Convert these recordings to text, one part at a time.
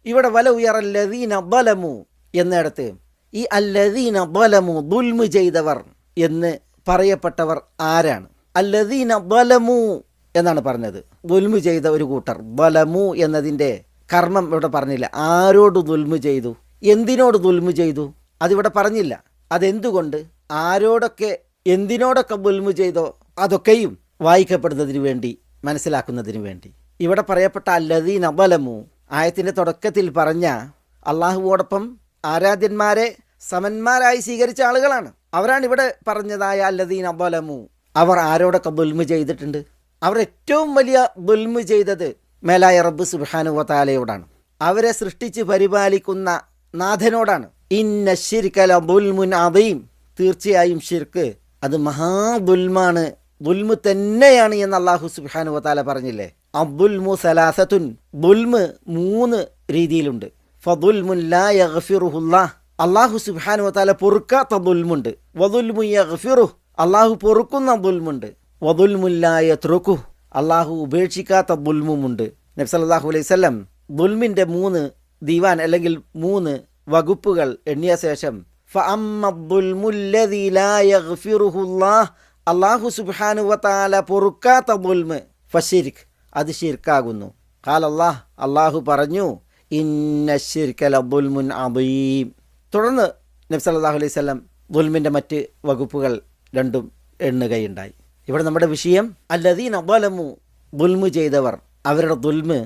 ഇവിടെ വലൗ യറല്ലദീന ളലമു എന്നിടത്ത് ഈ അല്ലദീന ളലമു ദുൽമ് ചെയ്തവർ എന്ന് പറയപ്പെട്ടവർ ആരാണ്? അല്ലദീന ളലമു എന്നാണ് പറഞ്ഞത്, ദുൽമ് ചെയ്ത ഒരു കൂട്ടർ. ളലമു എന്നതിൻ്റെ കർമ്മം ഇവിടെ പറഞ്ഞില്ല. ആരോട് ദുൽമ് ചെയ്തു, എന്തിനോട് ദുൽമ് ചെയ്തു, അതിവിടെ പറഞ്ഞില്ല. അതെന്തുകൊണ്ട്, ആരോടൊക്കെ എന്തിനോടൊക്കെ ദുൽമ് ചെയ്തോ അതൊക്കെയും വായിക്കപ്പെടുന്നതിന് വേണ്ടി, മനസ്സിലാക്കുന്നതിന് വേണ്ടി ഇവിടെ പറയപ്പെട്ട അല്ലദീന ളലമു ആയത്തിൻ്റെ തുടക്കത്തിൽ പറഞ്ഞ അള്ളാഹുവോടൊപ്പം ആരാധ്യന്മാരെ സമന്മാരായി സ്വീകരിച്ച ആളുകളാണ്. അവരാണ് ഇവിടെ പറഞ്ഞതായ അല്ലദീന ളലമു. അവർ ആരോടൊക്കെ ദുൽമ് ചെയ്തിട്ടുണ്ട്? അവർ ഏറ്റവും വലിയ ദുൽമ് ചെയ്തത് മേലായ റബ്ബ് സുബ്ഹാനഹു വ തആലയോടാണ്, അവരെ സൃഷ്ടിച്ച് പരിപാലിക്കുന്ന നാഥനോടാണ്. ഇന്ന ശിർക ലദുൽമുൻ അദീം, തീർച്ചയായും ഷിർക്ക് അത് മഹാദുൽമാണ്, ദുൽമ് തന്നെയാണ് എന്ന് അല്ലാഹു സുബ്ഹാനഹു വ തആല പറഞ്ഞില്ലേ. അദ്ദുൽമു സലാസത്തുൻ, ദുൽമ് 3 രീതിയിലുണ്ട്. ഫദുൽമുൻ ലാ യഗ്ഫിറുഹുല്ലാഹ്, അല്ലാഹു സുബ്ഹാനഹു വ തആല പൊറുക്കാത്ത ദുൽമുണ്ട്. വദുൽമു യഗ്ഫിറുഹ്, അല്ലാഹു പൊറുക്കുന്ന ദുൽമുണ്ട്. വദുൽമുൻ ലാ യത്റുകുഹ്, അല്ലാഹു ഉപേക്ഷിക്കാത്ത ദുൽമുമുണ്ട്. നബി സല്ലല്ലാഹു അലൈഹി വസല്ലം ദുൽമിൻ്റെ 3 ദീവാൻ അല്ലെങ്കിൽ 3 വകുപ്പുകൾ എണ്ണിയ ശേഷം ഫഅമ്മദ്ദുൽമുല്ലദീ ലാ യഗ്ഫിറുഹുല്ലാഹ്, അല്ലാഹു സുബ്ഹാനഹു വ തആല പൊറുക്കാത്ത ദുൽമ്, ഫശിർക്ക്, അത് ഷിർക്കാകുന്നു. ഖാലല്ലാഹ്, അല്ലാഹു പറഞ്ഞു, ഇന്ന ശിർക ലദുൽമുൻ അദീം. തുടർന്ന് നബി സല്ലല്ലാഹു അലൈഹി വസല്ലം ദുൽമിൻ്റെ മറ്റ് വകുപ്പുകൾ 2 എണ്ണുകയുണ്ടായി. ഇവിടെ നമ്മുടെ വിഷയം അല്ലദീന ളലമു, ദുൽമ് ചെയ്തവർ, അവരുടെ ദുൽമ്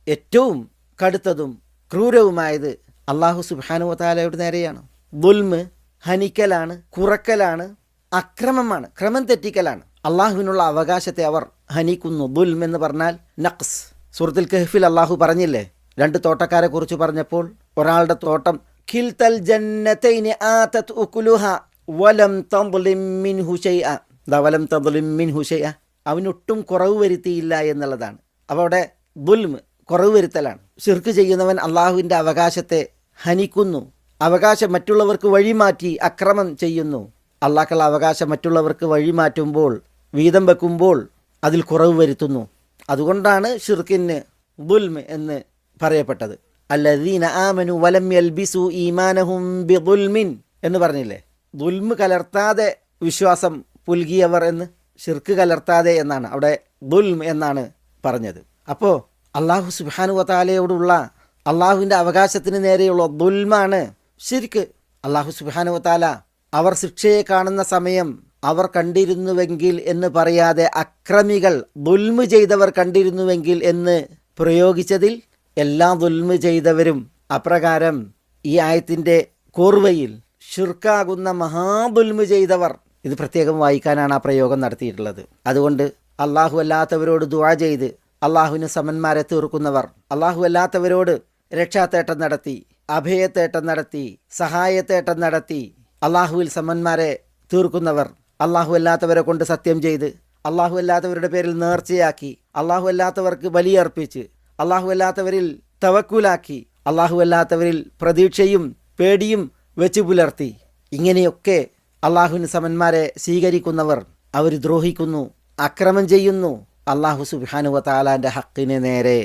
ഏറ്റവും കടുത്തതും ക്രൂരവുമായത് അല്ലാഹു സുബ്ഹാനഹു വ തആലയുടെ നേരെയാണ്. ദുൽമ് ഹനിക്കലാണ്, കുറക്കലാണ്, അക്രമമാണ്, ക്രമം തെറ്റിക്കലാണ്. അള്ളാഹുവിനുള്ള അവകാശത്തെ അവർ ഹനിക്കുന്നു. ദുൽം എന്ന് പറഞ്ഞാൽ നഖ്സ്. സൂറത്തുൽ കഹ്ഫിൽ അള്ളാഹു പറഞ്ഞില്ലേ, 2 തോട്ടക്കാരെ കുറിച്ച് പറഞ്ഞപ്പോൾ ഒരാളുടെ തോട്ടം കിൽതൽ ജന്നതൈനി ആതത് ഉകുലുഹാ വലം തദ്ലിം മിൻഹു ശൈഅ, വലം തദ്ലിം മിൻഹു ശൈഅ, അവനൊട്ടും കുറവ് വരുത്തിയില്ല എന്നുള്ളതാണ്. അപ്പോൾ അവിടെ ദുൽമ് കുറവ് വരുത്തലാണ്. ശിർക്ക് ചെയ്യുന്നവൻ അള്ളാഹുവിൻ്റെ അവകാശത്തെ ഹനിക്കുന്നു, അവകാശം മറ്റുള്ളവർക്ക് വഴിമാറ്റി അക്രമം ചെയ്യുന്നു. അള്ളാഹുള്ള അവകാശം മറ്റുള്ളവർക്ക് വഴിമാറ്റുമ്പോൾ, വീതം വെക്കുമ്പോൾ അതിൽ കുറവ് വരുത്തുന്നു. അതുകൊണ്ടാണ് ഷിർക്കിന് ദുൽമ് എന്ന് പറയപ്പെട്ടത്. അല്ലദീന ആമനു വലം യൽബിസു ഈമാനഹും ബിദുൽമിൻ എന്ന് പറഞ്ഞില്ലേ, ദുൽമ് കലർത്താതെ വിശ്വാസം പുൽകിയവർ എന്ന്, ഷിർക്ക് കലർത്താതെ എന്നാണ് അവിടെ ദുൽമ് എന്നാണ് പറഞ്ഞത്. അപ്പോൾ അള്ളാഹു സുബ്ഹാനഹു വ തആലയോടുള്ള അള്ളാഹുവിൻ്റെ അവകാശത്തിന് നേരെയുള്ള ദുൽമാണ് ഷിർക്ക്. അള്ളാഹു സുബ്ഹാനഹു വ തആല അവർ ശിക്ഷയെ കാണുന്ന സമയം അവർ കണ്ടിരുന്നുവെങ്കിൽ എന്ന് പറയാതെ അക്രമികൾ ദുൽമ് ചെയ്തവർ കണ്ടിരുന്നുവെങ്കിൽ എന്ന് പ്രയോഗിച്ചതിൽ എല്ലാ ദുൽമ് ചെയ്തവരും അപ്രകാരം ഈ ആയത്തിൻ്റെ കോർവയിൽ ഷിർക്കാകുന്ന മഹാദുൽമ് ചെയ്തവർ, ഇത് പ്രത്യേകം വായിക്കാനാണ് ആ പ്രയോഗം നടത്തിയിട്ടുള്ളത്. അതുകൊണ്ട് അള്ളാഹു അല്ലാത്തവരോട് ദുആ ചെയ്ത് അള്ളാഹുവിന് സമന്മാരെ തീർക്കുന്നവർ, അള്ളാഹു അല്ലാത്തവരോട് രക്ഷാത്തേട്ടം നടത്തി, അഭയത്തേട്ടം നടത്തി, സഹായത്തേട്ടം നടത്തി അള്ളാഹുവിൽ സമന്മാരെ തീർക്കുന്നവർ, അള്ളാഹു അല്ലാത്തവരെ കൊണ്ട് സത്യം ചെയ്ത്, അള്ളാഹു അല്ലാത്തവരുടെ പേരിൽ നേർച്ചയാക്കി, അള്ളാഹു അല്ലാത്തവർക്ക് ബലിയർപ്പിച്ച്, അള്ളാഹു അല്ലാത്തവരിൽ തവക്കുലാക്കി, അള്ളാഹു അല്ലാത്തവരിൽ പ്രതീക്ഷയും പേടിയും വെച്ച് പുലർത്തി, ഇങ്ങനെയൊക്കെ അള്ളാഹുവിന് സമന്മാരെ സ്വീകരിക്കുന്നവർ അവർ ദ്രോഹിക്കുന്നു, അക്രമം ചെയ്യുന്നു അള്ളാഹു സുബ്ഹാനഹു വ തആലാൻ്റെ ഹക്കിന് നേരെ.